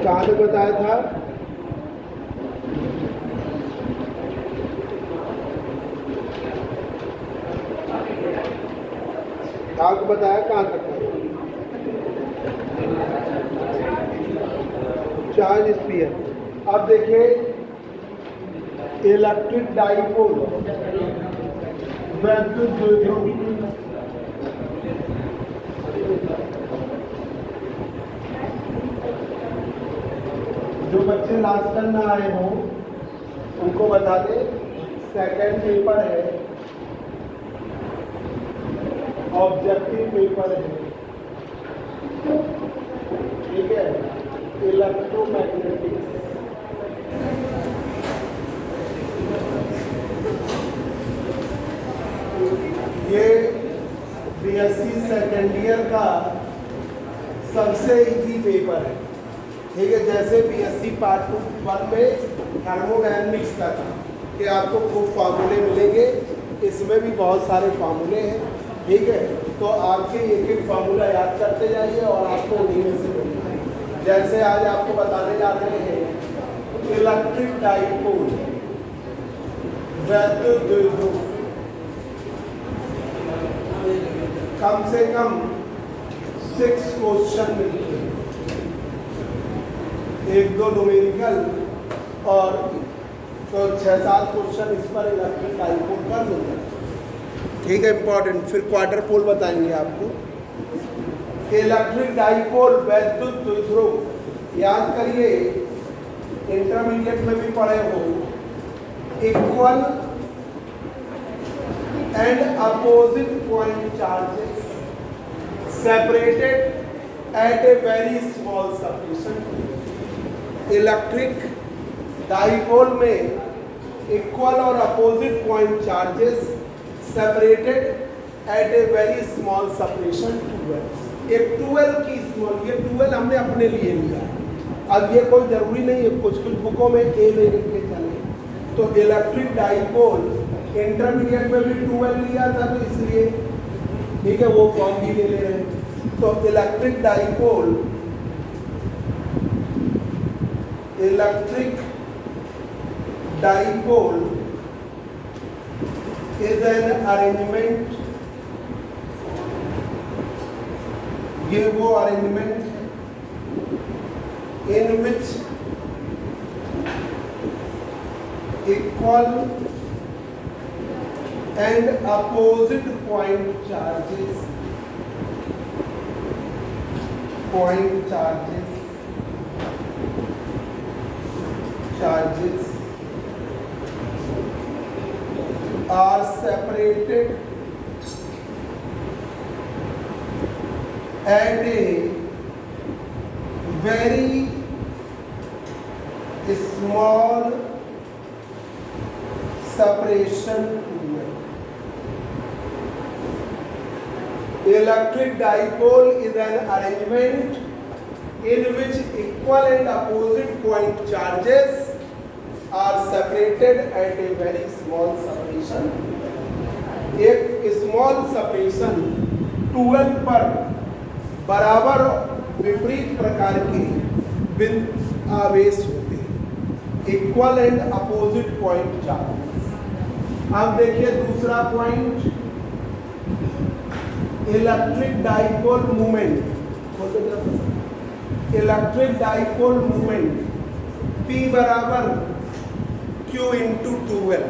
कहाँ तक बताया था? आपको बताया कहाँ तक था? Charge sphere. अब देखिए इलेक्ट्रिक डाइपोल, वैद्युत द्विध्रुव, जो बच्चे लास्ट टर्म में आए हों उनको बता दे, सेकंड पेपर है, ऑब्जेक्टिव पेपर है, ठीक है, इलेक्ट्रोमैग्नेटिक्स। ये बीएससी सेकेंड ईयर का सबसे इजी पेपर है, ठीक है। जैसे बीएससी पार्ट 1 में थर्मोडायनेमिक्स का था कि आपको खूब फार्मूले मिलेंगे, इसमें भी बहुत सारे फार्मूले हैं, ठीक है। तो आपके एक एक फार्मूला याद करते जाइए और आपको उन्हीं में से मिलना है। जैसे आज आपको बताने जा रहे हैं इलेक्ट्रिक डाइपोल, वैद्युत द्विध्रुव, कम से कम 6 क्वेश्चन मिलते हैं, 1-2 न्यूमेरिकल और तो 6-7 क्वेश्चन इस पर इलेक्ट्रिक डाइपोल कर देंगे, ठीक है, इंपॉर्टेंट। फिर क्वार्टर पोल बताएंगे आपको। इलेक्ट्रिक डाइपोल वैद्युत द्विध्रुव याद करिए, इंटरमीडिएट में भी पढ़े हो, equal and opposite point charges separated at a very small separation. Electric dipole में इक्वल और opposite point charges separated at a very small separation 12। एक 12 की स्मॉल, ये 12 हमने अपने लिए लिया, अब ये कोई जरूरी नहीं है, कुछ बुकों में ए ले लिखे चले। तो इलेक्ट्रिक डाइपोल इंटरमीडिएट में भी 12 लिया था, तो इसलिए ठीक है वो फॉर्म भी ले रहे हैं। तो electric dipole, electric dipole is an arrangement, ये वो अरेंजमेंट है in which equal and opposite point charges are separated at a very small separation. Electric dipole is an arrangement in which equal and opposite point charges are separated at a very small separation. एक small separation 12 पर बराबर विपरीत प्रकार के बिंदु आवेश होते हैं, equal and opposite point charges. अब देखिए दूसरा point, electric dipole movement. Electric dipole movement P बराबर Q इंटू 12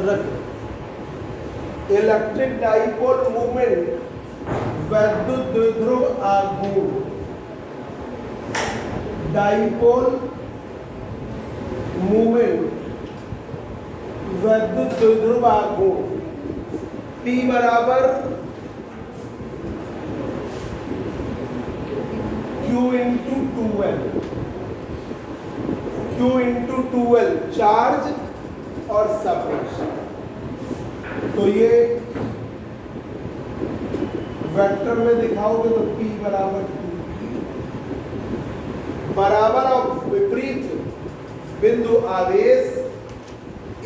रख। इलेक्ट्रिक डाइपोल मूवमेंट वैद्युत द्विध्रुव आघूर्ण, डाइपोल मूवमेंट वैद्युत द्विध्रुव आघूर्ण P बराबर Q इंटू 12 चार्ज और सेपरेशन। तो ये वेक्टर में दिखाओगे तो P बराबर 2 बराबर और विपरीत बिंदु आवेश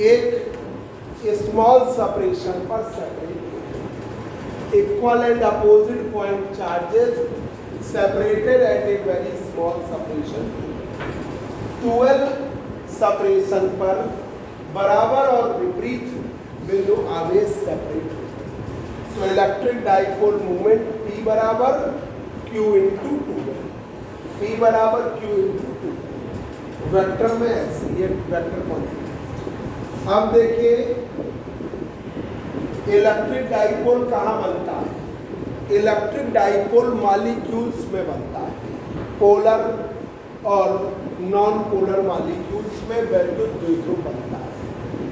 एक स्मॉल सेपरेशन पर separate, equal and opposite point charges separated at a very small separation, 12 separation पर बराबर और विपरीत बिंदु आवेश सेपरेट हो। तो इलेक्ट्रिक डाइपोल मूवमेंट P बराबर Q इंटू 2, P बराबर Q इंटू 2, वेक्टर में ऐसे ये वेक्टर क्वांटिटी। अब देखिए इलेक्ट्रिक डाइपोल कहाँ बनता है? इलेक्ट्रिक डाइपोल मॉलिक्यूल्स में बनता है, पोलर और नॉन पोलर मॉलिक्यूल्स में वैद्युत द्विध्रुव बनता है,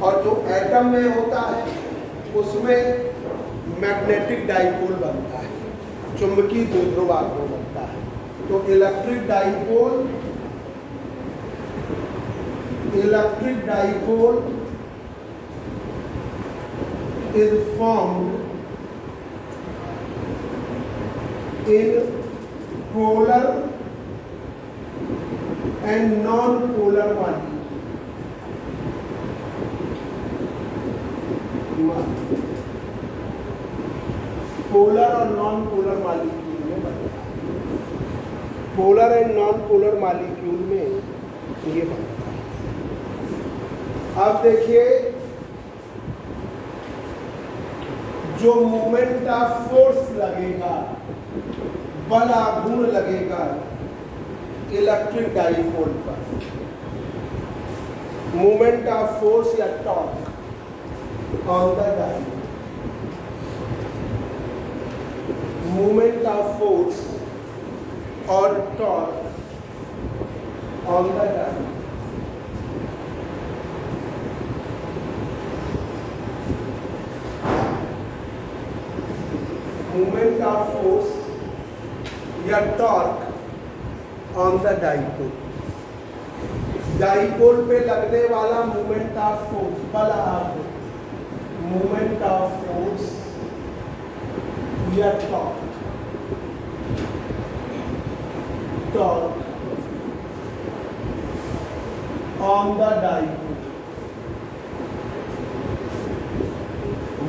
और जो एटम में होता है उसमें मैग्नेटिक डाइपोल बनता है, चुंबकीय द्विध्रुव आघूर्ण बनता है। तो electric dipole is formed in polar and non-polar polar और नॉन पोलर मॉलिक्यूल में बनता है। Polar and non polar molecule में ये बनता है। अब देखिए जो मोमेंट ऑफ फोर्स लगेगा, बल आघूर्ण लगेगा इलेक्ट्रिक डाइपोल पर, मोमेंट ऑफ फोर्स या torque on the dipole, moment of force और torque on the dipole, moment of force या torque on the dipole, dipole पे लगने वाला मोमेंट ऑफ फोर्स, बल आघूर्ण, मोमेंट ऑफ फोर्स या torque on the dipole,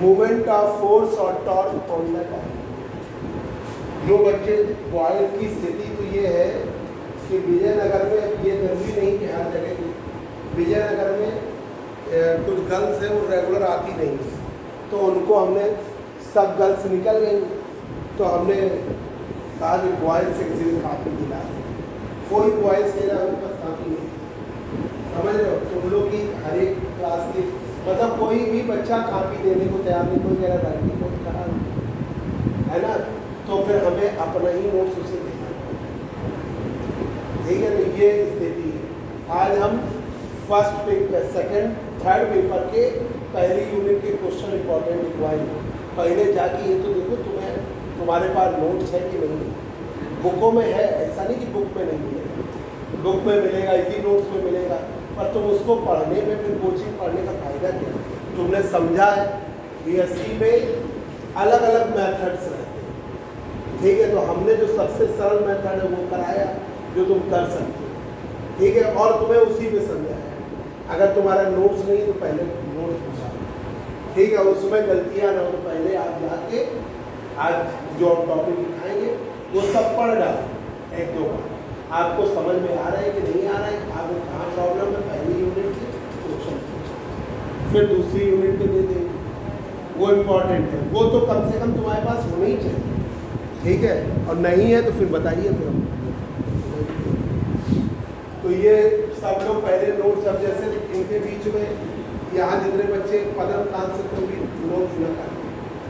moment of force और torque on the dipole. जो बच्चे बॉयज की स्थिति तो ये है कि विजयनगर में ये जरूरी नहीं कि हर जगह, विजयनगर में कुछ गर्ल्स हैं वो रेगुलर आती नहीं, तो उनको हमने, सब गर्ल्स निकल गई तो हमने कहा कि बॉयज से किसी को कापी दिला, कोई बॉयज के ना उनके पास कापी नहीं, समझ रहे हो? तो उन लोग की हर एक क्लास की, मतलब कोई भी बच्चा कापी देने को तैयार नहीं, कोई कह रहा राइटिंग बहुत खराब है ना, तो फिर हमें अपना ही नोट्स उसे देना, ठीक है? तो ये स्थिति है। आज हम first paper, second, third paper के पहली यूनिट के क्वेश्चन इंपॉर्टेंट रिक्वायर्ड, पहले जाके ये तो देखो तुम्हारे पास नोट्स है कि नहीं, बुकों में है, ऐसा नहीं कि बुक में नहीं मिलेगा, बुक में मिलेगा, इसी नोट्स में मिलेगा, पर तुम उसको पढ़ने में, फिर कोचिंग पढ़ने का फायदा क्या? तुमने समझा है बीएससी में अलग अलग मेथड्स रहते हैं, ठीक है? तो हमने जो सबसे सरल मेथड है वो कराया जो तुम कर सकते हो, ठीक है? और तुम्हें उसी में समझाया। अगर तुम्हारा नोट्स नहीं तो पहले नोट्स पूछा, ठीक है? उसमें गलतियाँ ना हो तो पहले आप जाके आज जो टॉपिक दिखाएंगे वो सब पढ़ डालो एक दो बार, आपको समझ में आ रहा है कि नहीं आ रहा है, आपको कहाँ प्रॉब्लम है, पहली यूनिट के क्वेश्चन फिर दूसरी यूनिट के दे देंगे, वो इम्पॉर्टेंट है, वो तो कम से कम तुम्हारे पास होना ही चाहिए, ठीक है? और नहीं है तो फिर बताइए फिर हम। तो ये सब लोग पहले नोट्स, अब जैसे इनके बीच में यहाँ जितने बच्चे पदमकांत से कोई भी नोट्स न करें,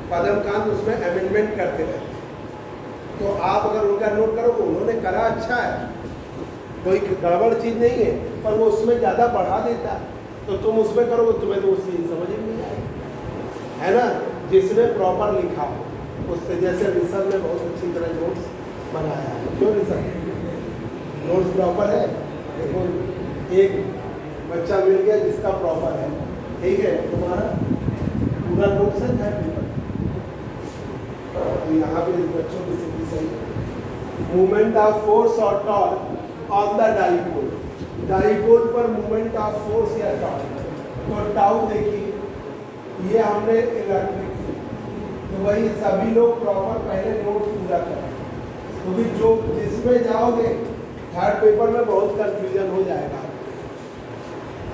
पदमकांत उसमें अमेंडमेंट करते रहते, तो आप अगर उनका नोट करोगे, उन्होंने करा अच्छा है, कोई गड़बड़ चीज़ नहीं है, पर वो उसमें ज़्यादा बढ़ा देता, तो तुम उसमें करोगे तुम्हें तो उससे समझ ही नहीं आएगी, है ना? जिसने प्रॉपर लिखा हो उससे, जैसे ऋषभ ने बहुत अच्छी तरह नोट्स बनाया है, क्यों ऋषभ? नोट्स प्रॉपर है, देखो एक बच्चा मिल गया जिसका प्रॉपर है, ठीक है? तुम्हारा पूरा नोट्स है, तो यहाँ पे बच्चों की स्थिति सही है। मूवमेंट ऑफ फोर्स और torque on the dipole, dipole पर मूवमेंट ऑफ फोर्स या टॉर्क, तो टाउ देखिए ये हमने इलेक्ट्रिक, तो वही सभी लोग प्रॉपर पहले नोट पूरा करें, क्योंकि जो जिसमें जाओगे थर्ड पेपर में बहुत कंफ्यूजन हो जाएगा,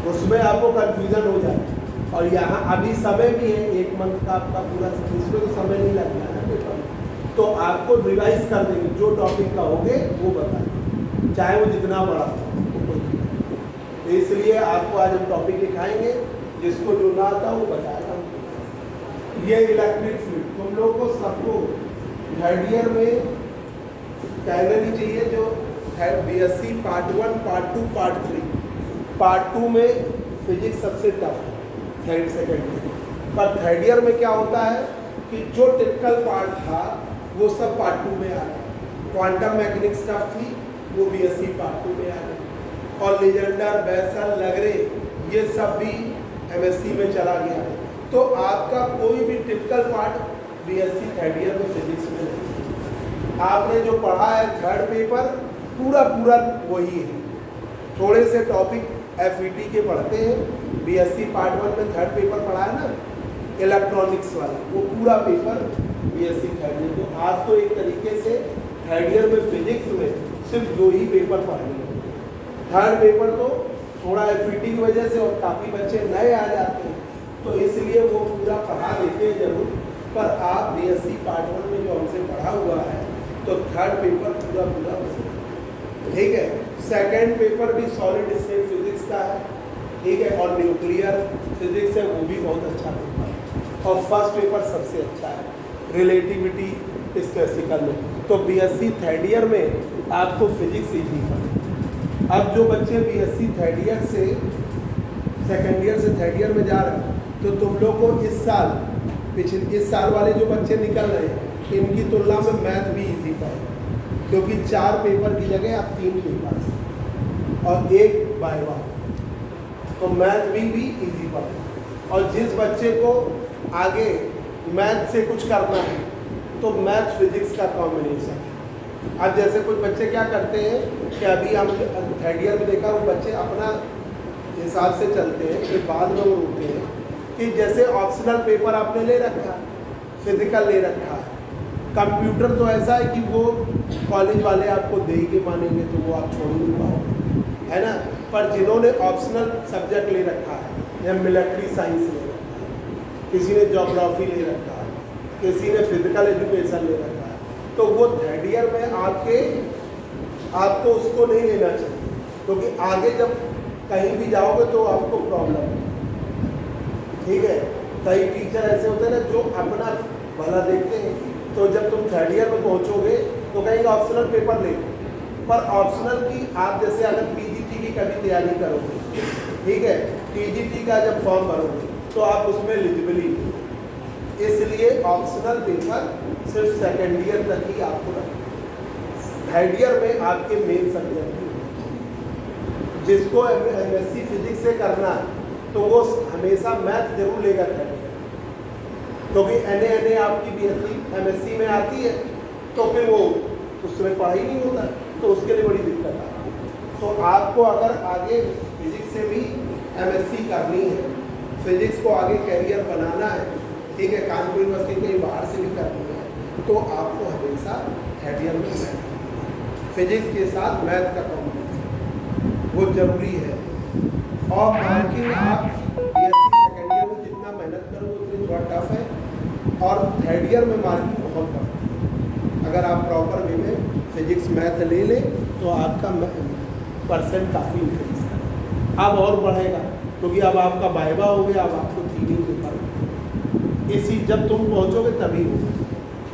उसमें आपको कंफ्यूजन हो जाएगा। और यहाँ अभी समय भी है, 1 मंथ का आपका पूरा, इसमें तो समय नहीं लगना है पेपर में, तो आपको रिवाइज कर देंगे, जो टॉपिक का होगे वो बताएंगे, चाहे वो जितना बड़ा हो। तो इसलिए आपको आज हम टॉपिक दिखाएंगे, जिसको जो ना आता वो बताएगा। ये इलेक्ट्रिक फील्ड तुम लोग को सबको थर्ड ईयर में कहना नहीं चाहिए, जो BSc part 1, part 2, part 3। Part 2 में फिजिक्स सबसे टफ है, थर्ड सेकेंड में, पर थर्ड ईयर में क्या होता है कि जो टिपिकल पार्ट था वो सब पार्ट 2 में आ गया। क्वांटम मैकेनिक्स टफ थी, वो BSc पार्ट 2 में आ गई, और लेजेंडर, बेसल, लैग्रे ये सब भी MSc में चला गया। तो आपका कोई भी typical part BSc third year में फिजिक्स में नहीं। आपने जो पढ़ा है थर्ड पेपर पूरा वही है, थोड़े से टॉपिक FET के पढ़ते हैं। BSc पार्ट 1 में थर्ड पेपर पढ़ा है ना, इलेक्ट्रॉनिक्स वाला, वो पूरा पेपर BSc थर्ड ईयर। तो आज तो एक तरीके से थर्ड ईयर में फिजिक्स में सिर्फ 2 ही पेपर पढ़ने हैं। थर्ड पेपर तो थोड़ा FET की वजह से और काफ़ी बच्चे नए आ जाते हैं, तो इसलिए वो पूरा पढ़ा देते हैं जरूर, पर आप BSc पार्ट 1 में जो हमसे पढ़ा हुआ है तो थर्ड पेपर पूरा ठीक है। सेकंड पेपर भी सॉलिड स्टेट फिजिक्स का है, ठीक है, और न्यूक्लियर फिजिक्स है, वो भी बहुत अच्छा पेपर है। और फर्स्ट पेपर सबसे अच्छा है, रिलेटिविटी स्टैटिस्टिकल में। तो BSc थर्ड ईयर में आपको फिजिक्स इजी पड़े। अब जो बच्चे BSc थर्ड ईयर से सेकेंड ईयर से थर्ड ईयर में जा रहे हैं, तो तुम लोग को इस साल वाले जो बच्चे निकल रहे हैं, इनकी तुलना में मैथ भी इजी पड़े, क्योंकि 4 पेपर की जगह अब 3 पेपर और 1 वाइवा, तो मैथ भी इजी पड़े। और जिस बच्चे को आगे मैथ से कुछ करना है तो मैथ फिजिक्स का कॉम्बिनेशन है। अब जैसे कुछ बच्चे क्या करते हैं कि अभी हम थर्ड ईयर में देखा, वो बच्चे अपना हिसाब से चलते हैं, फिर बाद में वो रोकते हैं कि जैसे ऑप्शनल पेपर आपने ले रखा, फिजिकल ले रखा है, कंप्यूटर तो ऐसा है कि वो कॉलेज वाले आपको दे के मानेंगे, तो वो आप छोड़ नहीं पाओगे, है ना। पर जिन्होंने ऑप्शनल सब्जेक्ट ले रखा है, या मिलिट्री साइंस ले रखा है, किसी ने ज्योग्राफी ले रखा है, किसी ने फिजिकल एजुकेशन ले रखा है, तो वो थर्ड ईयर में आपको उसको नहीं लेना चाहिए, क्योंकि आगे जब कहीं भी जाओगे तो आपको प्रॉब्लम है, ठीक है। कई टीचर ऐसे होते हैं ना जो अपना भला देखते हैं, तो जब तुम थर्ड ईयर में पहुंचोगे तो कहीं ऑप्शनल पेपर ले, पर ऑप्शनल की आप जैसे अगर PGT की कभी तैयारी करोगे, ठीक है, PGT का जब फॉर्म भरोगे तो आप उसमें एलिजिबल ही, इसलिए ऑप्शनल पेपर सिर्फ सेकेंड ईयर तक ही आपको रखना। थर्ड ईयर में आपके मेन सब्जेक्ट, जिसको MSc फिजिक्स से करना है तो वो हमेशा मैथ जरूर लेगा थर्ड ईयर, क्योंकि NA आपकी BSc MSc में आती है, तो फिर वो उसमें पढ़ाई नहीं होता, तो उसके लिए बड़ी दिक्कत आती है। तो आपको अगर आगे फिजिक्स से भी MSc करनी है, फिजिक्स को आगे कैरियर बनाना है, ठीक है, कानपुर यूनिवर्सिटी कहीं बाहर से भी करनी है, तो आपको हमेशा थर्ड ईयर में फिजिक्स के साथ मैथ का कॉम्बिनेशन वो जरूरी है। और मार्किंग आप BSc सेकेंड ईयर में जितना मेहनत करोगे उतनी थोड़ा टफ है, और थर्ड ईयर में मार्किंग बहुत बढ़ती है। अगर आप प्रॉपर वे में फिजिक्स मैथ ले लें तो आपका परसेंट काफ़ी इंक्रीज करेगा, अब और बढ़ेगा, क्योंकि अब आपका वाइवा हो गया, अब आपको 3 ही पेपर, इसी जब तुम पहुँचोगे तभी होगा,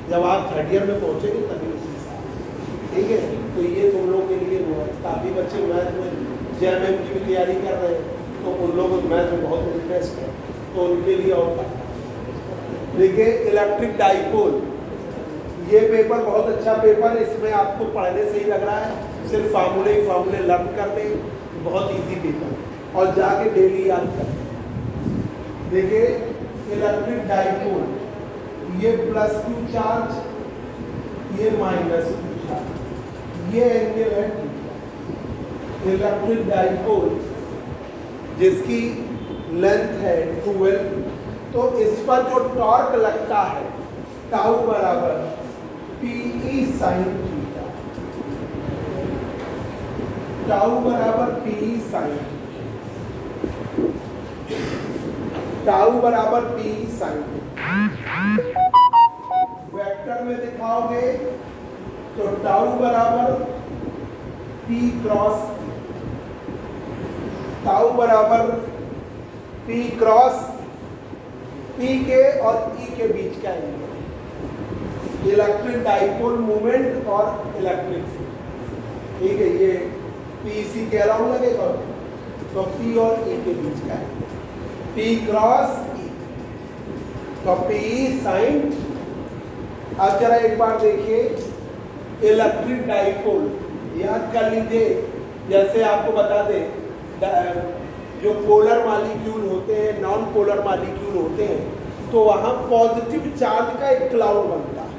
जब आप थर्ड ईयर में पहुँचेंगे तभी उसी हिसाब, ठीक है। तो ये तुम लोग के लिए वो है, काफ़ी बच्चे मैथ में JMM की भी तैयारी कर रहे हैं, तो उन लोगों को मैथ में बहुत इंटरेस्ट है, तो उनके लिए और फायदा। देखिए इलेक्ट्रिक डाइपोल, ये पेपर बहुत अच्छा पेपर है, इसमें आपको पढ़ने से ही लग रहा है, सिर्फ फार्मूले लर्न करने, बहुत इजी पेपर, और जाके डेली याद करना। देखिए इलेक्ट्रिक डाइपोल, ये +Q चार्ज, ये -Q चार्ज, ये एंगल है इलेक्ट्रिक डाइपोल, जिसकी लेंथ है 12, तो इस पर जो टॉर्क लगता है टाउ बराबर PE sin थीटा, टाउ बराबर पी साइन, टाउ बराबर पी साइन। वेक्टर में दिखाओगे तो टाउ बराबर पी क्रॉस, टाउ बराबर पी क्रॉस पी के और ई के बीच का एंगल, इलेक्ट्रिक डाइपोल मूवमेंट और इलेक्ट्रिक फील्ड। ठीक है, ये पी सी के अराउंड लगेगा तो पी और ई के बीच का एंगल, पी क्रॉस ई, तो पी साइन। अब जरा एक बार देखिए, इलेक्ट्रिक डाइपोल याद कर लीजिए, जैसे आपको बता दें जो पोलर मॉलिक्यूल होते हैं, नॉन पोलर मॉलिक्यूल होते हैं, तो वहाँ पॉजिटिव चार्ज का एक क्लाउड बनता है।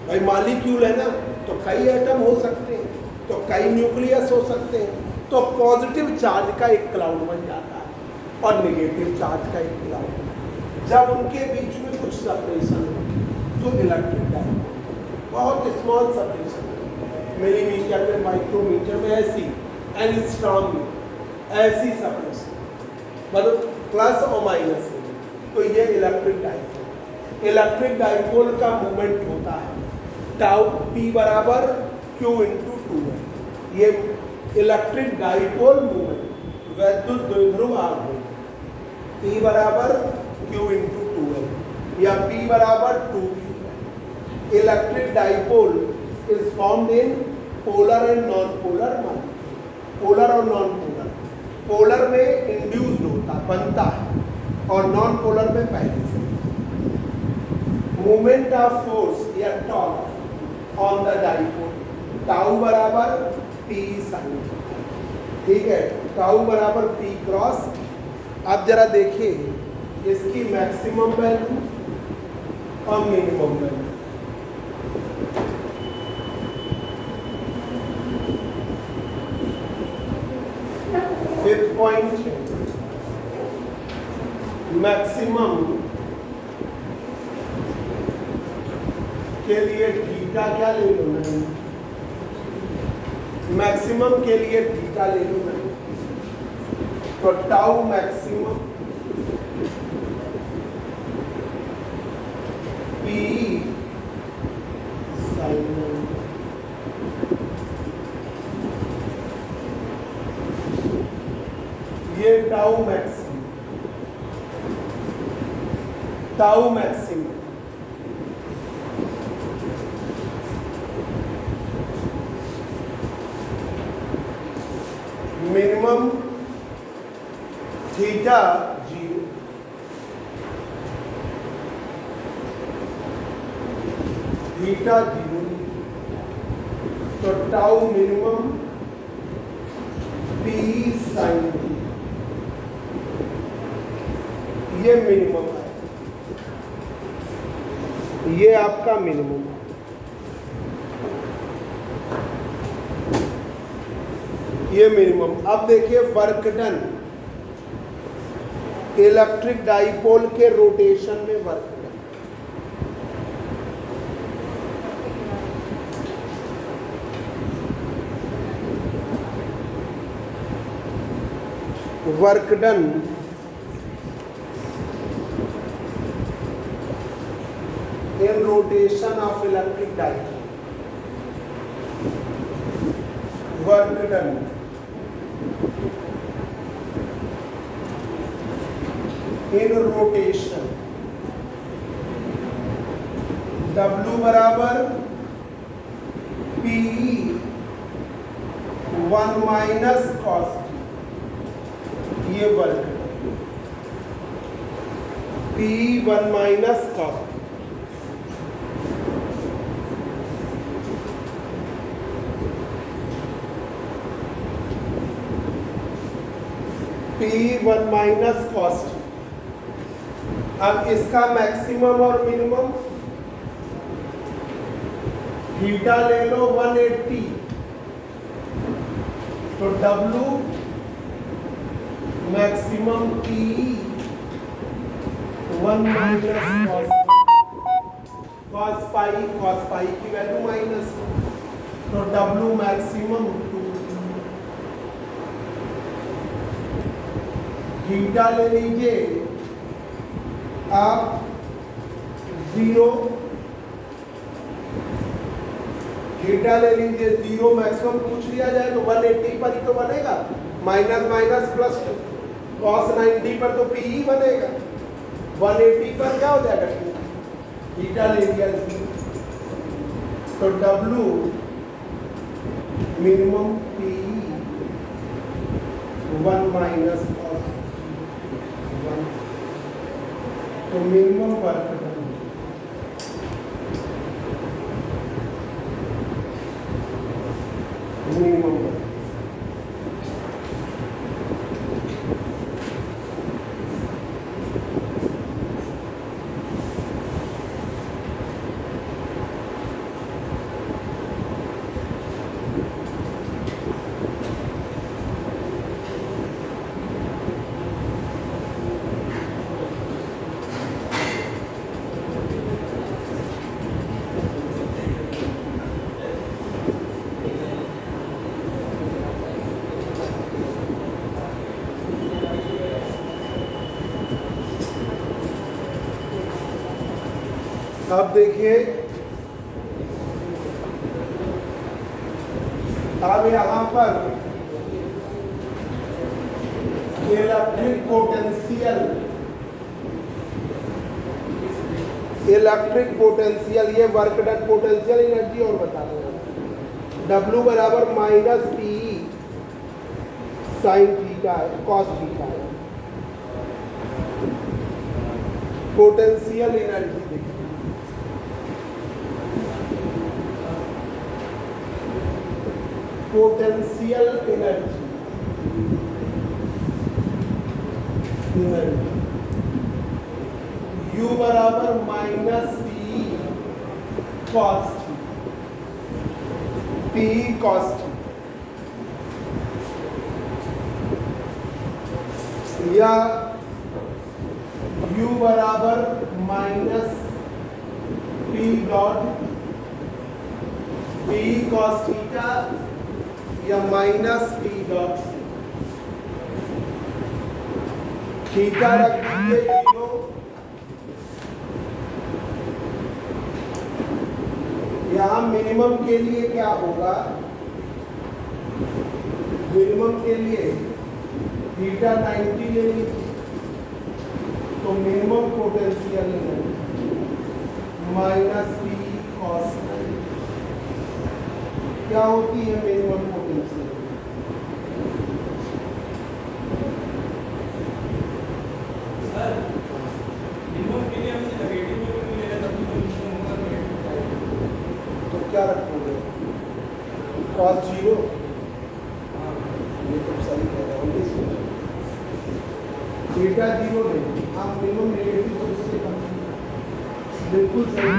भाई मॉलिक्यूल है ना, तो कई एटम हो सकते हैं, तो कई न्यूक्लियस हो सकते हैं, तो पॉजिटिव चार्ज का एक क्लाउड बन जाता है और नेगेटिव चार्ज का एक क्लाउड। जब उनके बीच में कुछ सेपरेशन हो तो इलेक्ट्रिक डाइपोल, बहुत स्मॉल सेपरेशन, मिलीमीटर में, माइक्रोमीटर में, ऐसी एंगस्ट्रॉम में ऐसी सेपरेशन, मतलब प्लस और माइनस, तो ये इलेक्ट्रिक डाइपोल। इलेक्ट्रिक डाइपोल का मूवमेंट होता है टाउ पी बराबर क्यू इंटू टू है। ये इलेक्ट्रिक डाइपोल मूवमेंट वैद्युत द्विध्रुव आघूर्ण पी बराबर क्यू इंटू टू है, या पी बराबर 2q है। Electric dipole is formed in polar and non polar molecule, polar और नॉन पोलर। पोलर में इंड्यूस्ड होता बनता है और नॉन पोलर में पहले से। मूवमेंट ऑफ फोर्स या torque on the dipole, tau बराबर पी साइन। ठीक है, टाउ बराबर पी क्रॉस। अब जरा देखिए इसकी मैक्सिमम वैल्यू और minimum value. Fifth point, maximum के लिए थीटा क्या ले लो मैं, मैक्सिमम के लिए थीटा ले लो मैं, तो टाउ मैक्सिमम पी साइन, ये tau maximum, tau maximum. Minimum theta 0, theta 0, तो टाउ मिनिमम पी साइन, ये मिनिमम है, ये आपका मिनिमम है। ये मिनिमम। अब देखिए वर्क डन, इलेक्ट्रिक डाइपोल के रोटेशन में work done, work done in rotation of electric dipole, work done in rotation, W बराबर PE 1 माइनस कॉस, ये work PE 1 minus cos, P1 minus cost. अब इसका मैक्सिमम और minimum, theta ले लो 180, तो W maximum P 1 minus cos pi की value minus, तो W maximum 2, theta ले लीजिए आप 0, थीटा ले लीजिए 0, मैक्सिमम पूछ लिया जाए तो 180 पर ही तो बनेगा, माइनस माइनस प्लस cos 90 पर तो पी ही बनेगा, 180 पर क्या हो जाएगा, थीटा ले लिया 0, तो W minimum P 1 minus cos 1, तो मिनिमम वर्क मिनिमम वर्क अब देखिए, अब यहां पर इलेक्ट्रिक पोटेंशियल, ये वर्क डन पोटेंशियल एनर्जी और बता रहे हैं, W बराबर माइनस पी साइन थीटा है, कॉस थीटा है, पोटेंशियल एनर्जी देखिए, पोटेंशियल एनर्जी U बराबर minus P cos P cos, या U बराबर minus P dot P cos theta, या माइनस पी डॉट थीटा रख दीजिए 0, यहां मिनिमम के लिए क्या होगा, मिनिमम के लिए थीटा 90 ले लीजिए, तो minimum potential minus P cos, क्या होती है मिनिमम पोटेंशियल, तो क्या रखोगे, cos 0, ये तो सही कह रहा हूँ, थीटा 0 नहीं, आप मिनिमम नेगेटिव तो उससे कम, बिल्कुल सही,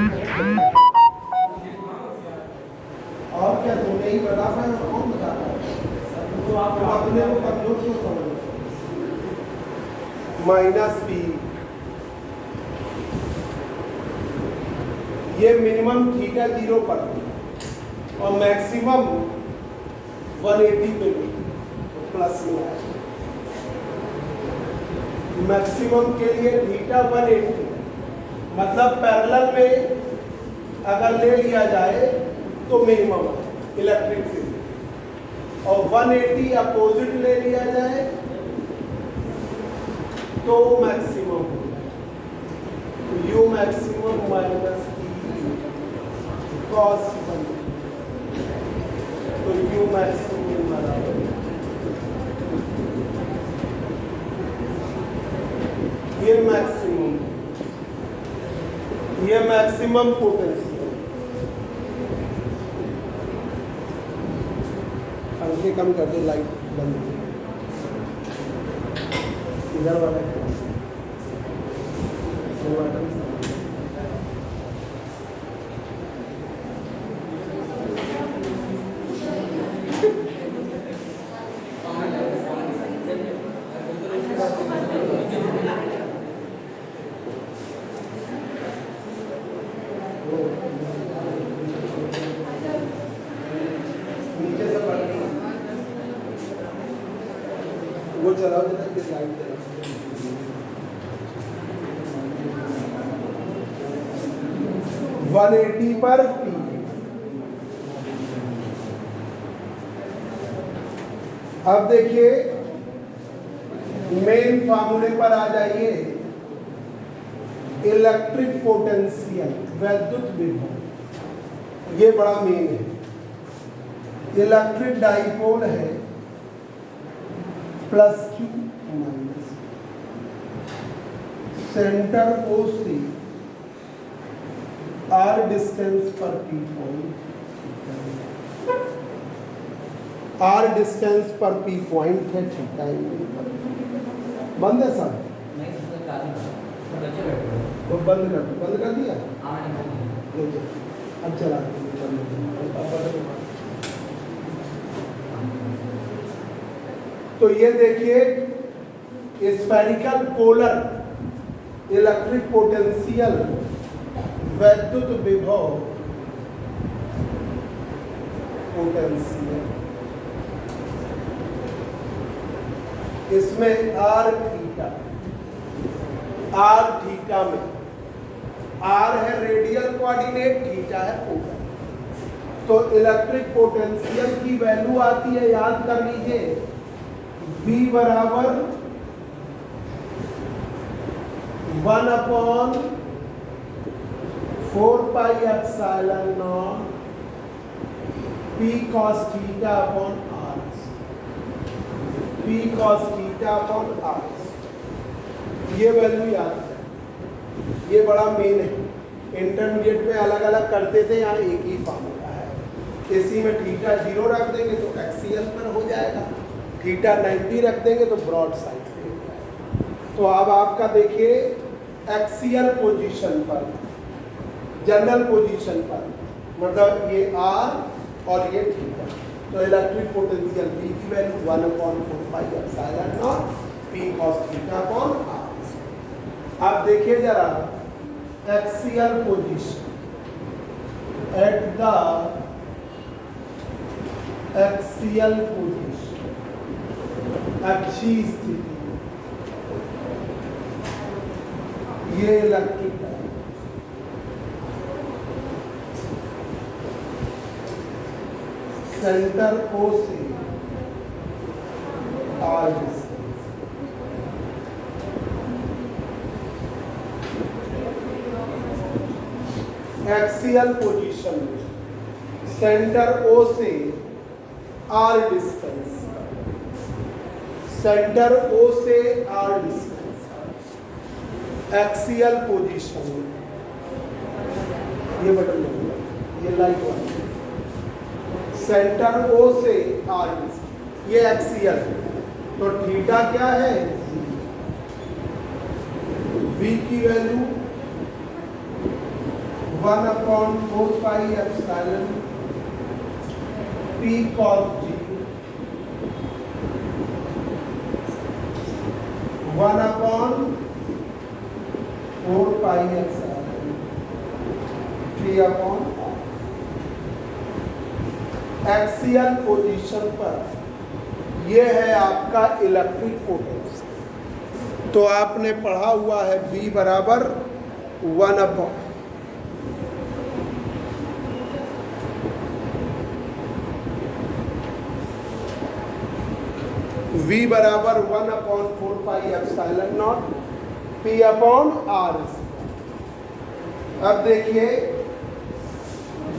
और क्या तुमने ही बता पाए और कौन बता पाए, तो आप अपने को कमजोर क्यों समझ, माइनस पी, ये मिनिमम थीटा 0 पर और मैक्सिमम 180 पे, प्लस में है, मैक्सिमम के लिए थीटा 180, मतलब पैरेलल में अगर ले लिया जाए तो मिनिमम है इलेक्ट्रिक फील्ड, और 180 अपोजिट ले लिया जाए तो maximum, you maximum minus cos, तो यू मैक्सिमम बराबर ये मैक्सिमम पोटेंशियल, हल्के कम कर दे, लाइट बंद इधर वाला वो चलाओ जरा, लाइट चलाओ। 180 पर P। अब देखिए मेन फार्मूले पर आ जाइए। इलेक्ट्रिक पोटेंशियल, वैद्युत विभव, ये बड़ा मेन है। इलेक्ट्रिक डाइपोल है plus Q minus centre O से R डिस्टेंस पर P पॉइंट, R डिस्टेंस पर P पॉइंट है। ठीक है, बंद है सब? तो बंद कर दिया। अब चला तो ये देखिए स्फेरिकल पोलर इलेक्ट्रिक पोटेंशियल वैद्युत विभव पोटेंशियल, इसमें R थीटा में R है रेडियल कोऑर्डिनेट, थीटा है पोलर। तो इलेक्ट्रिक पोटेंशियल की वैल्यू आती है, याद कर लीजिए, V बराबर 1/4 pi epsilon naught P cos theta upon R, P cos theta upon R। ये वैल्यू याद है, ये बड़ा मेन है। इंटरमीडिएट में अलग अलग करते थे, यहाँ एक ही फार्मूला है। इसी में थीटा 0 रख देंगे तो एक्सियल पर हो जाएगा, थीटा 90 रख देंगे तो ब्रॉड साइड पे हो जाएगा। तो अब आपका देखिए एक्सियल पोजीशन पर, जनरल पोजीशन पर, मतलब ये R और ये थीटा, तो इलेक्ट्रिक पोटेंशियल V की value 1/4 pi epsilon naught P cos theta upon R। आप देखिए जरा axial position eight the axial position, अच्छी स्थिति, ये इलेक्ट्रिक है। सेंटर O से R डिस्टेंस, एक्सियल पोजीशन में सेंटर O से R डिस्टेंस, सेंटर O से R डिस्टेंस, एक्सियल पोजीशन में, ये बटन लगेगा, ये लाइट वाला, सेंटर O से R डिस्टेंस, ये एक्सियल। तो थीटा क्या है? V की value 1/4 pi epsilon P cos G, 1/4 pi epsilon P upon axial position पर। ये है आपका इलेक्ट्रिक पोटेंशियल। तो आपने पढ़ा हुआ है V बराबर 1/4 V बराबर 1/4 pi epsilon naught P upon R। अब देखिए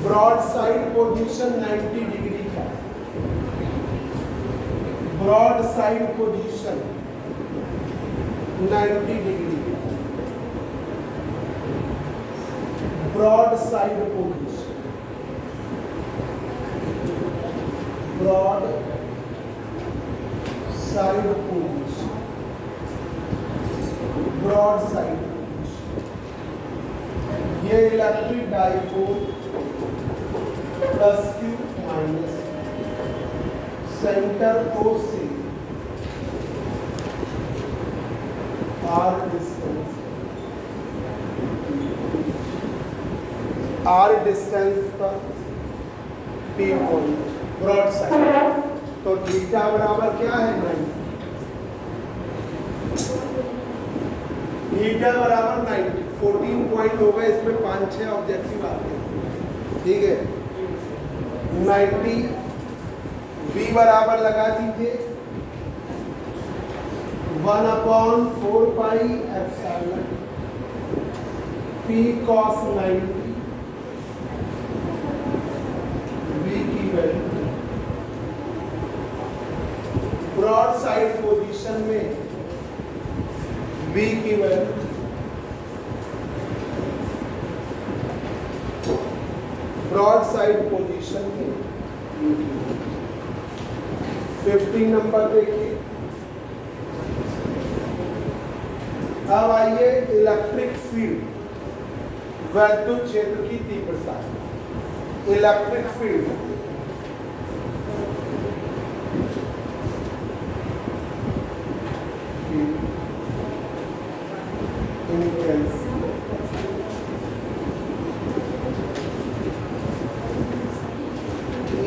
ब्रॉड साइड पोजीशन 90 डिग्री का, broad side position 90 degree, broad side position, broad side position, broad side position, ये electric dipole plus Q minus centre O से R distance, R distance पर P point, broadside. तो theta बराबर क्या है? 90, theta बराबर 90। 14 point होगा, इसमें 5-6 ऑब्जेक्टिव आते हैं, ठीक है। 90 v बराबर लगा दीजिए 1/4 pi epsilon p cos 90 v की वैल्यू ब्रॉड साइड पोजीशन में v की वैल्यू ब्रॉड साइड पोजीशन में 15 नंबर देखिए। अब आइए इलेक्ट्रिक फील्ड, वैद्युत क्षेत्र की तीव्रता, इलेक्ट्रिक फील्ड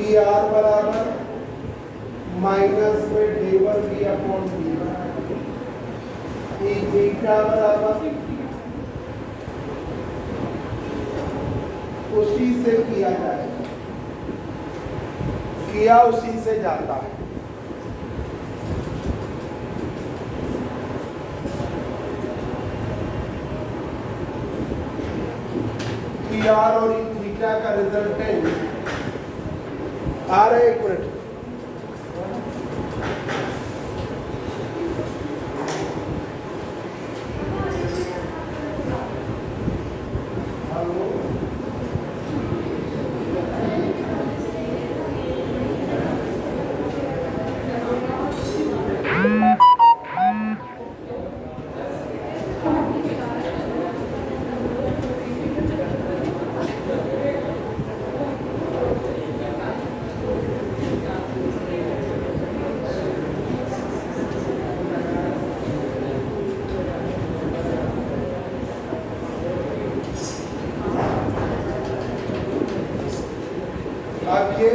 ER बराबर माइनस में डेवर v upon D, E theta बराबर उसी से किया जाएगा, किया उसी से जाता है। ER और E थीटा का रिजल्टेंट आ रहा है, 1 मिनट। अब ये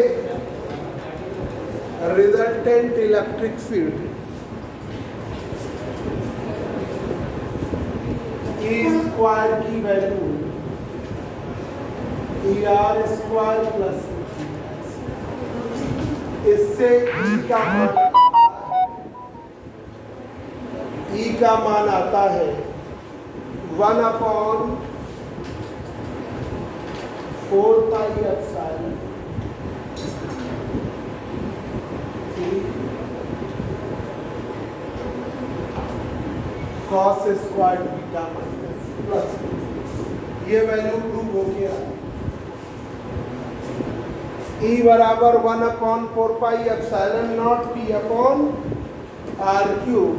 resultant electric field E square की वैल्यू ER स्क्वायर प्लस, इससे E का मान आता है 1/4 pi epsilon cos square beta minus plus, ये वैल्यू प्रूव हो गया। E बराबर 1/4 pi epsilon naught p upon r cube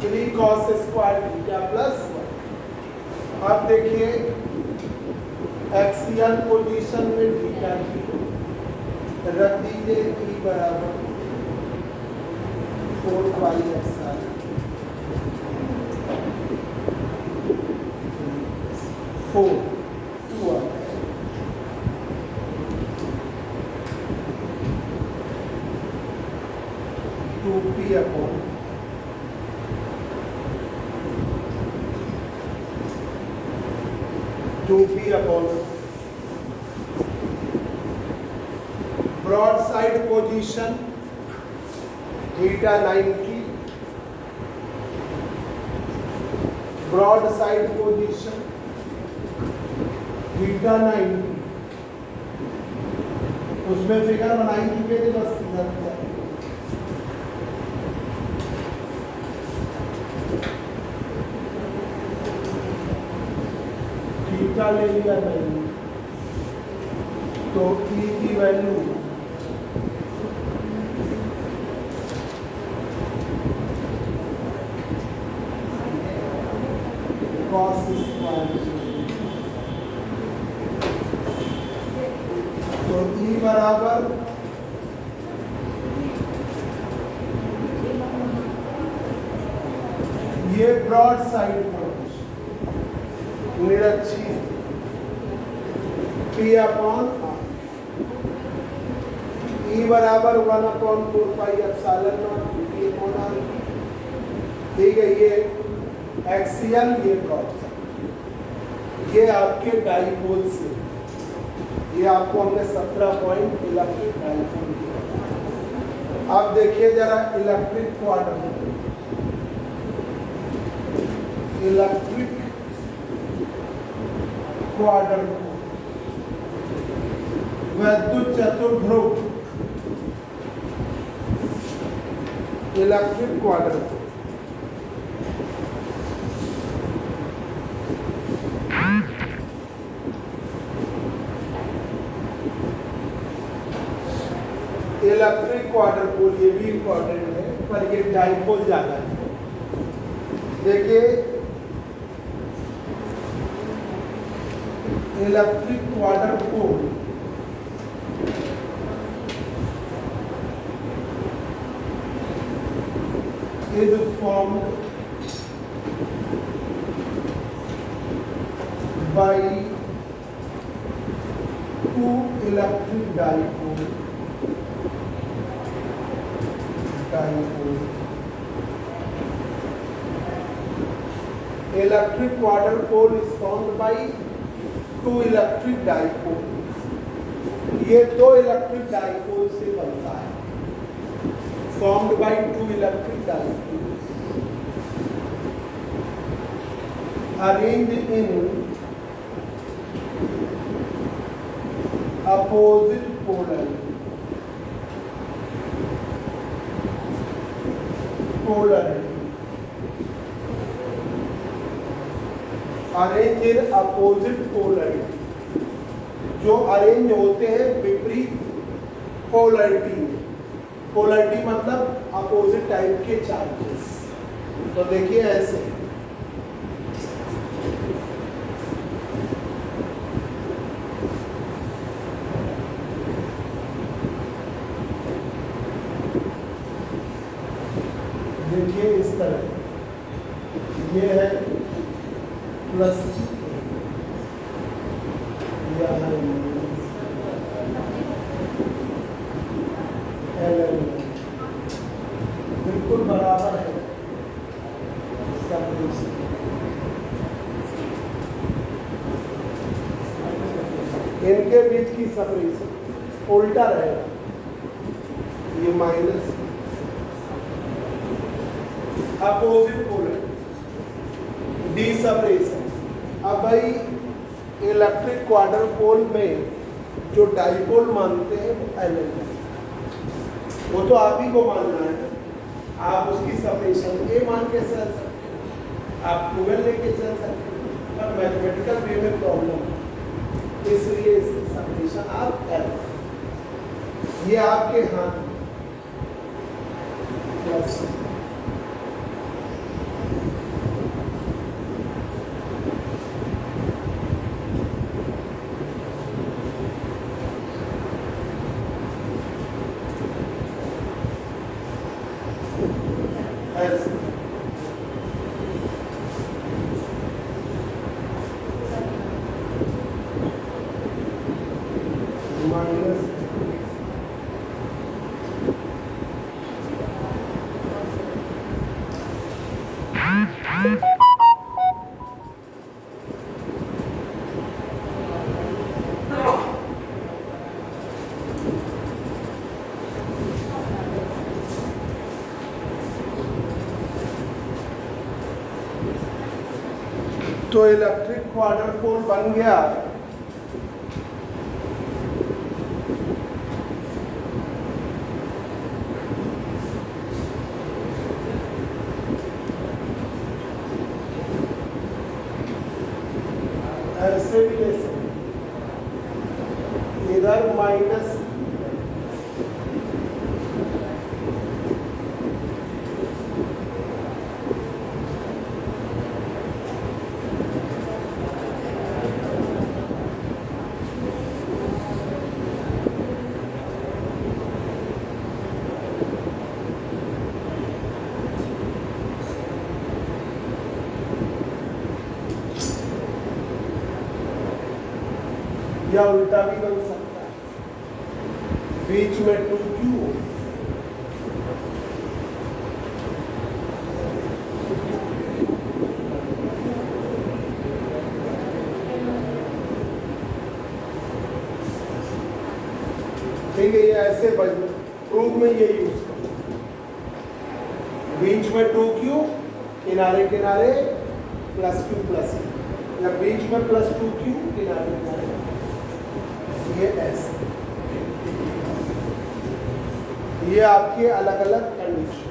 3 cos square beta plus. अब देखिए एक्सियल पोजीशन में बीटा की रख दीजिए, E बराबर 4 pi epsilon 4 2 2p upon 2p upon broad side position theta 90, broad side position theta 90, उसमें फिगर बनाई चुके थे, बस थीटा ले लिया वैल्यू, तो E की वैल्यू cos स्क्वायर, तो E बराबर ये ब्रॉड साइड निरक्षी P अपॉन E बराबर 1/4 pi epsilon naught P upon R, ठीक है। ये एक्सियल, ये ब्रॉड साइड। ये आपके डाइपोल्स हैं। ये आपको हमने 17 पॉइंट इलेक्ट्रिक डाइपोल दिया। अब देखिए जरा इलेक्ट्रिक क्वाड्रेंट, इलेक्ट्रिक क्वाड्रेंट, वैद्युत चतुर्ध्रुव, इलेक्ट्रिक क्वाड्रेंट। इलेक्ट्रिक क्वाड्रपोल ये भी इंपॉर्टेंट है, पर ये डाइपोल ज्यादा है। देखिए electric क्वाड्रपोल is formed by two electric dipole. Electric quadrupole is formed by two electric dipole. ये दो इलेक्ट्रिक डाइपोल से बनता है, formed by two electric dipoles arranged in opposite polarity. Arranged in opposite polarity, जो arrange होते हैं विपरीत polarity में। पोलरिटी मतलब अपोजिट टाइप के चार्जेस। तो देखिए ऐसे देखिए इस तरह, ये है प्लस, बिल्कुल बराबर है। इनके बीच की सेपरेशन उल्टा रहेगा, ये minus opposite polar D separation. अब भाई इलेक्ट्रिक क्वाड्रपोल में जो डाइपोल मानते हैं वो एलन है, वो तो आप ही को मानना है। आप उसकी सेपरेशन ए मान के चल सकते हैं, आप 12 लेके चल सकते हैं, पर मैथमेटिकल वे में प्रॉब्लम है, इसलिए इसकी सेपरेशन आप एल, ये आपके हाथ प्लस तो इलेक्ट्रिक क्वाड्रपोल बन गया। ऐसे भी ले सकते, इधर माइनस या उल्टा भी बन सकता है, बीच में 2q ठीक है, ये ऐसे बन प्रूफ में ये यूज करो, बीच में 2q, किनारे किनारे प्लस q प्लस, या बीच में प्लस 2q, किनारे किनारे, ये ऐसे। ये आपके अलग अलग कंडीशन।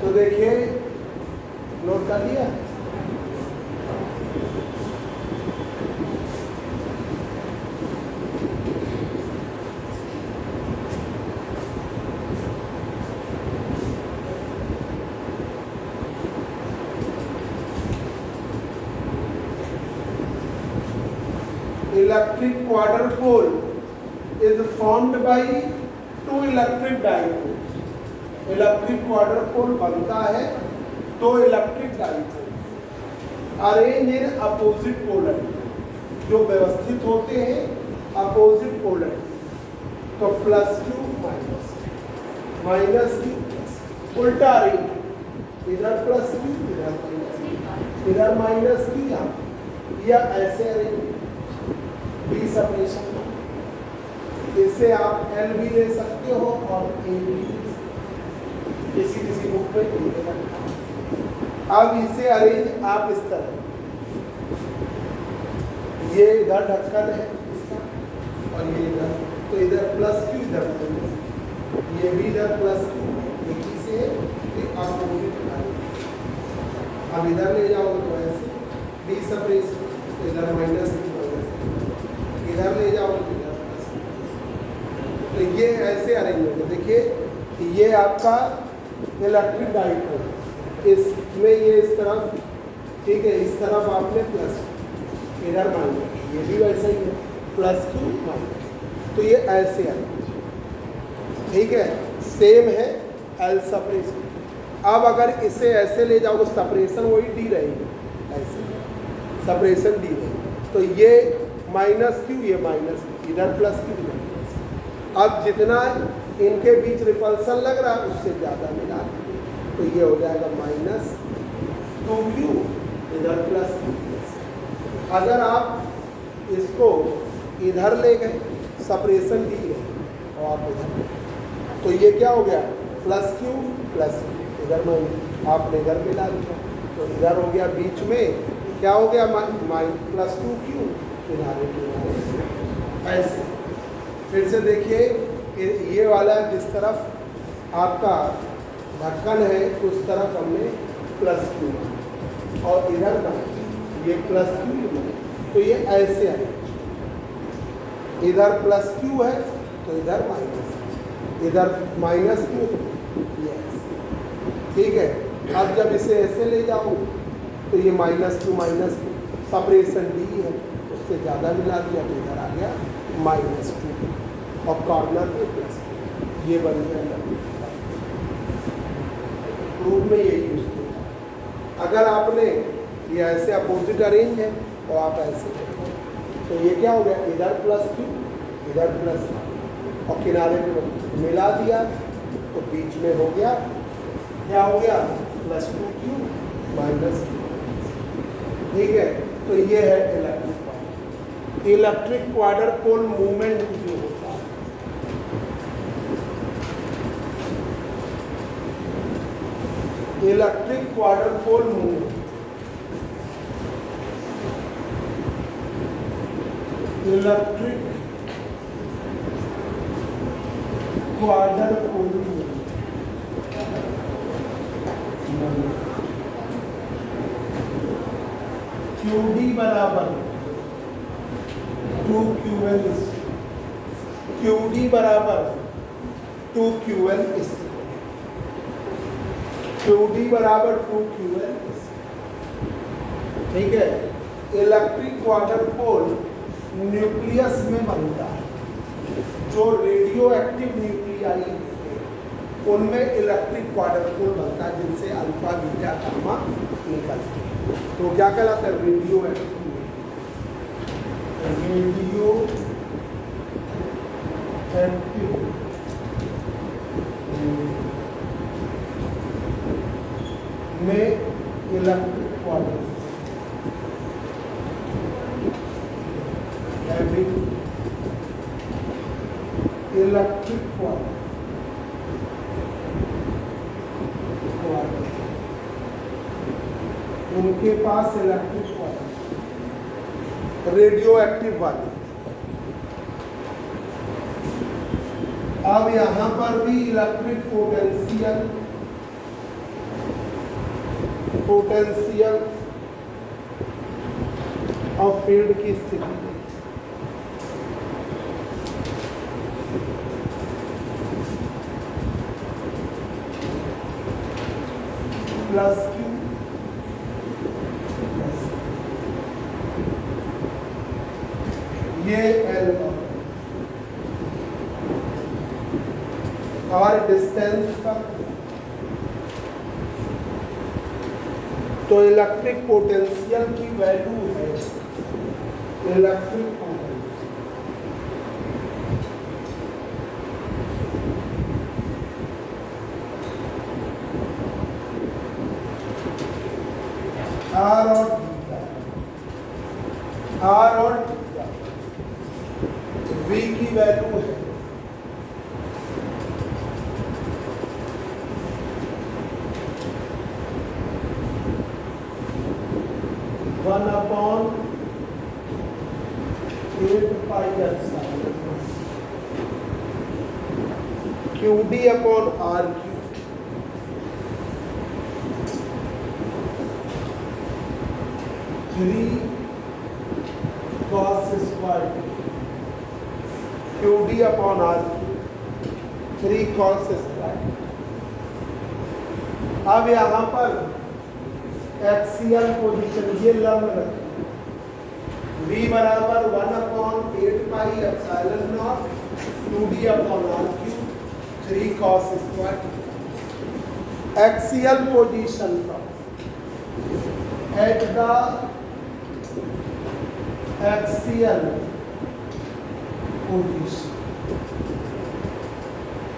तो देखिए, नोट कर लिया। Electric quadrupole is formed by two electric dipoles. Electric quadrupole बनता है दो electric dipole arrange in opposite polarity, जो व्यवस्थित होते हैं अपोजिट पोलरिटी। तो plus Q minus minus Q plus, उल्टा अरेंज, इधर प्लस क्यू इधर माइनस, इधर माइनस क्यू, या ऐसे अरेंज बी सेपरेशन। इससे आप एल भी ले सकते हो और ए भी ले सकते हो, किसी किसी बुक पे लिखेगा। अब इसे अरेंज आप इस तरह, ये इधर ढक्कन है इसका और ये इधर, तो इधर प्लस क्यू इधर माइनस, ये भी इधर प्लस क्यू, एक ही से एक अपोजिट। अब इधर ले जाओगे तो ऐसे बी सेपरेशन, तो इधर माइनस इधर ले जाओगे तो इधर प्लस, तो ये ऐसे अरेंज होगा। देखिए ये आपका इलेक्ट्रिक डाइपोल, इसमें ये इस तरफ, ठीक है, इस तरफ आपने प्लस, इधर माइनस, ये भी वैसा ही है प्लस क्यू माइनस, तो ये ऐसे है, ठीक है, सेम है एल सेपरेशन। अब अगर इसे ऐसे ले जाओगे सेपरेशन वही डी रहेगी, ऐसे सेपरेशन डी रहेगी, तो ये माइनस क्यू, ये माइनस, इधर प्लस क्यू इधर प्लस। अब जितना इनके बीच रिपल्सन लग रहा है उससे ज़्यादा मिला, तो ये हो जाएगा माइनस 2q इधर प्लस q। अगर आप इसको इधर ले गए, सेपरेशन दी गई और आप इधर, तो ये क्या हो गया प्लस q प्लस q, इधर माइनस, आपने इधर मिला दिया, तो इधर हो गया बीच में क्या हो गया प्लस 2q, किनारे किनारे ऐसे। फिर से देखिए, ये वाला जिस तरफ आपका ढक्कन है उस तरफ हमने प्लस क्यू, और इधर का ये प्लस क्यू, तो ये ऐसे है, इधर प्लस क्यू है तो इधर माइनस, इधर माइनस क्यू, ये ऐसे, ठीक है। अब जब इसे ऐसे ले जाओ तो ये माइनस क्यू सेपरेशन डी है, उससे ज़्यादा मिला दिया तो इधर आ गया -2 और कॉर्नर पे प्लस, ये बन गया प्रूफ में ये यूज किया। अगर आपने ये ऐसे अपोजिट अरेंज है तो आप ऐसे, तो ये क्या हो गया इधर प्लस क्यू इधर प्लस, और किनारे पे मिला दिया तो बीच में हो गया क्या हो गया प्लस 2q माइनस, ठीक है। तो ये है इलेक्ट्रिक क्वाड्रपोल मूवमेंट जो होता है। इलेक्ट्रिक क्वाड्रपोल मूवमेंट, इलेक्ट्रिक क्वाड्रपोल QD बराबर 2QL, QD बराबर 2QL, QD बराबर 2QL, ठीक है। इलेक्ट्रिक क्वाड्रपोल न्यूक्लियस में बनता है, जो रेडियो एक्टिव न्यूक्लियाई उनमें इलेक्ट्रिक क्वाड्रपोल बनता है जिनसे अल्फा बीटा गामा निकलते हैं। तो क्या कहलाता है? Radio active. रेडियो एक्टिव में इलेक्ट्रिक क्वाड्रपोल इलेक्ट्रिक क्वाड्रपोल उनके पास इलेक्ट्रिक क्वाड्रपोल रेडियो एक्टिव वाले। अब यहां पर भी इलेक्ट्रिक पोटेंशियल ऑफ फील्ड की स्थिति प्लस क्यू ये एल और डिस्टेंस का, तो इलेक्ट्रिक पोटेंशियल की वैल्यू है इलेक्ट्रिक पोटेंशियल आर और V की वैल्यू है one upon 8 pi epsilon QD upon RQ three cos square QD upon RQ 3 cos square. अब यहां पर एक्सियल पोजीशन ये लंब रखें, V बराबर 1 upon 8 pi epsilon naught QD upon RQ 3 cos square. Axial position पर at the axial position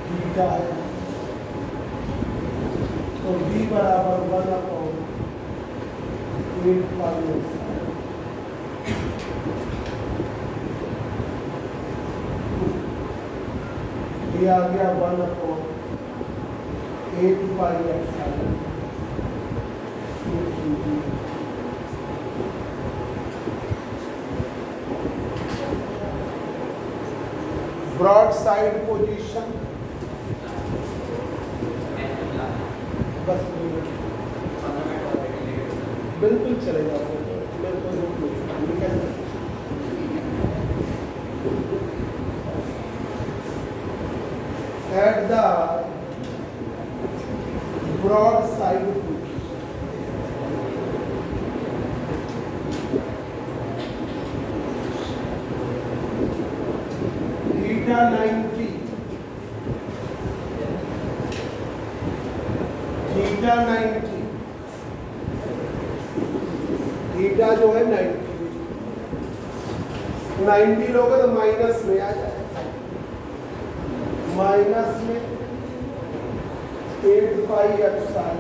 theta है, तो V बराबर 1 अपॉन 8 पाई ये आ गया 1 upon 8 pi epsilon. Broad side position बस बिल्कुल चलेगा, मेरे को रोक नहीं। At the broad side theta 90 theta जो है 90 लोगे तो माइनस में आ जाएगा, माइनस में 8 pi epsilon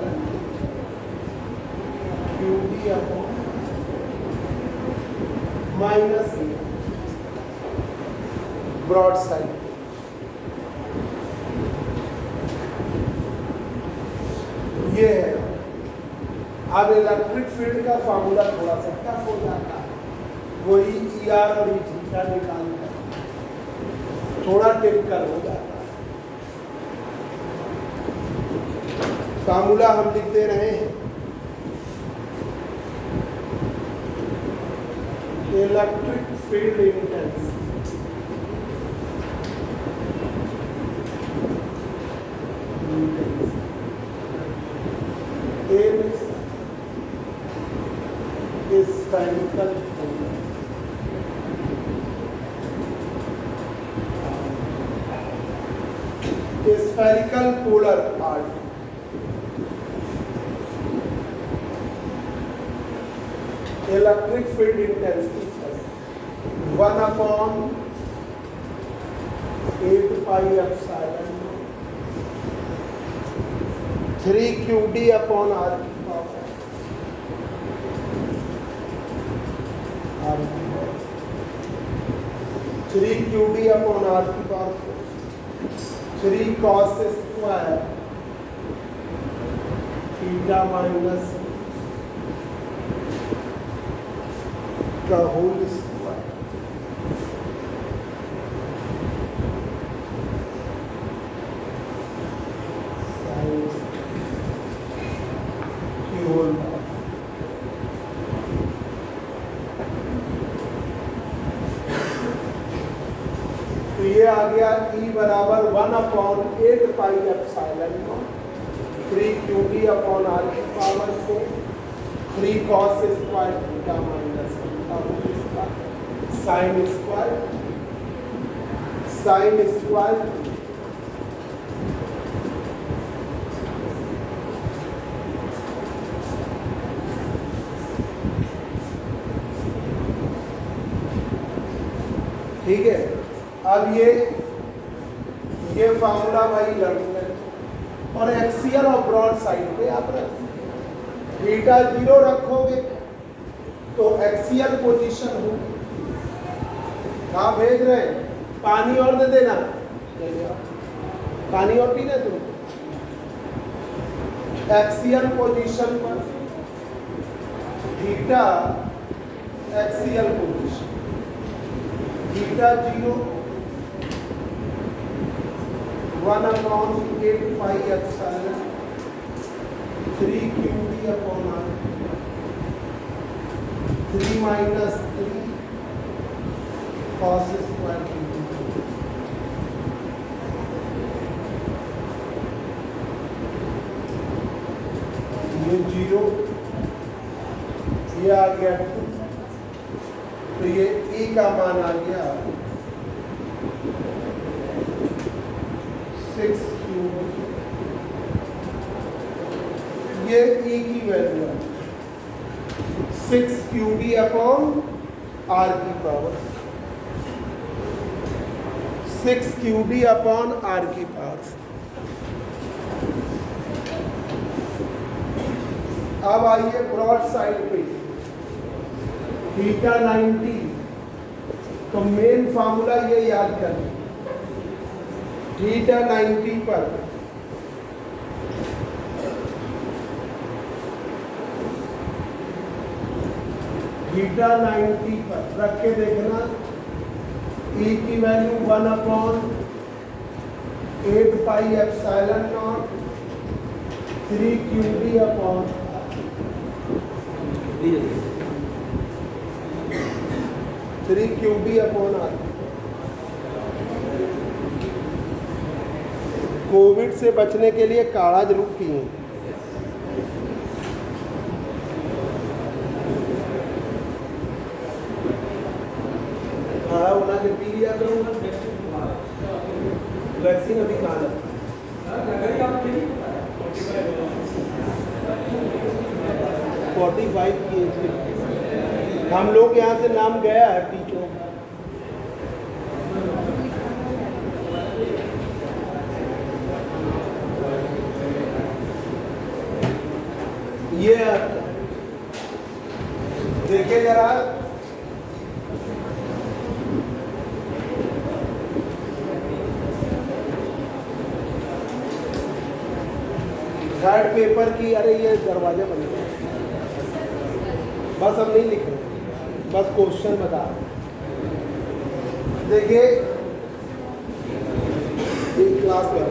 QD upon minus broad side. ये है। अब इलेक्ट्रिक फील्ड का फार्मूला थोड़ा सा टफ हो जाता है, वही ER और थीटा निकालना थोड़ा टिपिकल हो जाता है। फार्मूला हम लिखते रहे हैं, electric field intensity spherical spherical polar arc. Electric field intensity 1 upon 8 pi epsilon 3 QD upon R की पावर 3 QD upon R की power 3 cos square theta minus का होल स्क्वायर की होल तो ये आ गया E बराबर 1 upon 8 pi epsilon 3 QD upon R की power 4 3 cos square theta minus sine square ठीक है। अब ये फार्मूला भाई लर्निंग है और एक्सियल और ब्रॉड साइड पे आप रख थीटा 0 रखोगे तो एक्सियल पोजीशन होगी। कहाँ भेज रहे हैं? पानी और दे देना, पानी और पीना तुम। एक्सियल पोजीशन पर theta axial position theta 0 1 upon 8 pi epsilon 3 QD upon R 3 minus 3 cos square ये 0 ये आ गया 2 तो ये E का मान आ गया 6 क्यूब ये E की वैल्यू है 6 QD अपॉन R की पावर 6 QD अपॉन R की पावर। अब आइए ब्रॉड साइड पे थीटा 90 तो मेन फार्मूला ये याद करें थीटा 90 पर थीटा 90 पर रख के देखना E की value 1 upon 8 pi epsilon not 3 QD upon 3 QD upon R। Covid से बचने के लिए काढ़ा जरूर पिए। काढ़ा बना के पी लिया करूँगा। वैक्सीन अभी कहाँ लगता है 45 की एज के हम लोग यहाँ से नाम गया है टीचरों का। ये देखिए जरा थर्ड पेपर की अरे ये दरवाजा बंद है बस हम नहीं लिख रहे बस क्वेश्चन बता देखिए क्लास में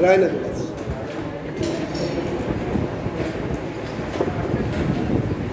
रहने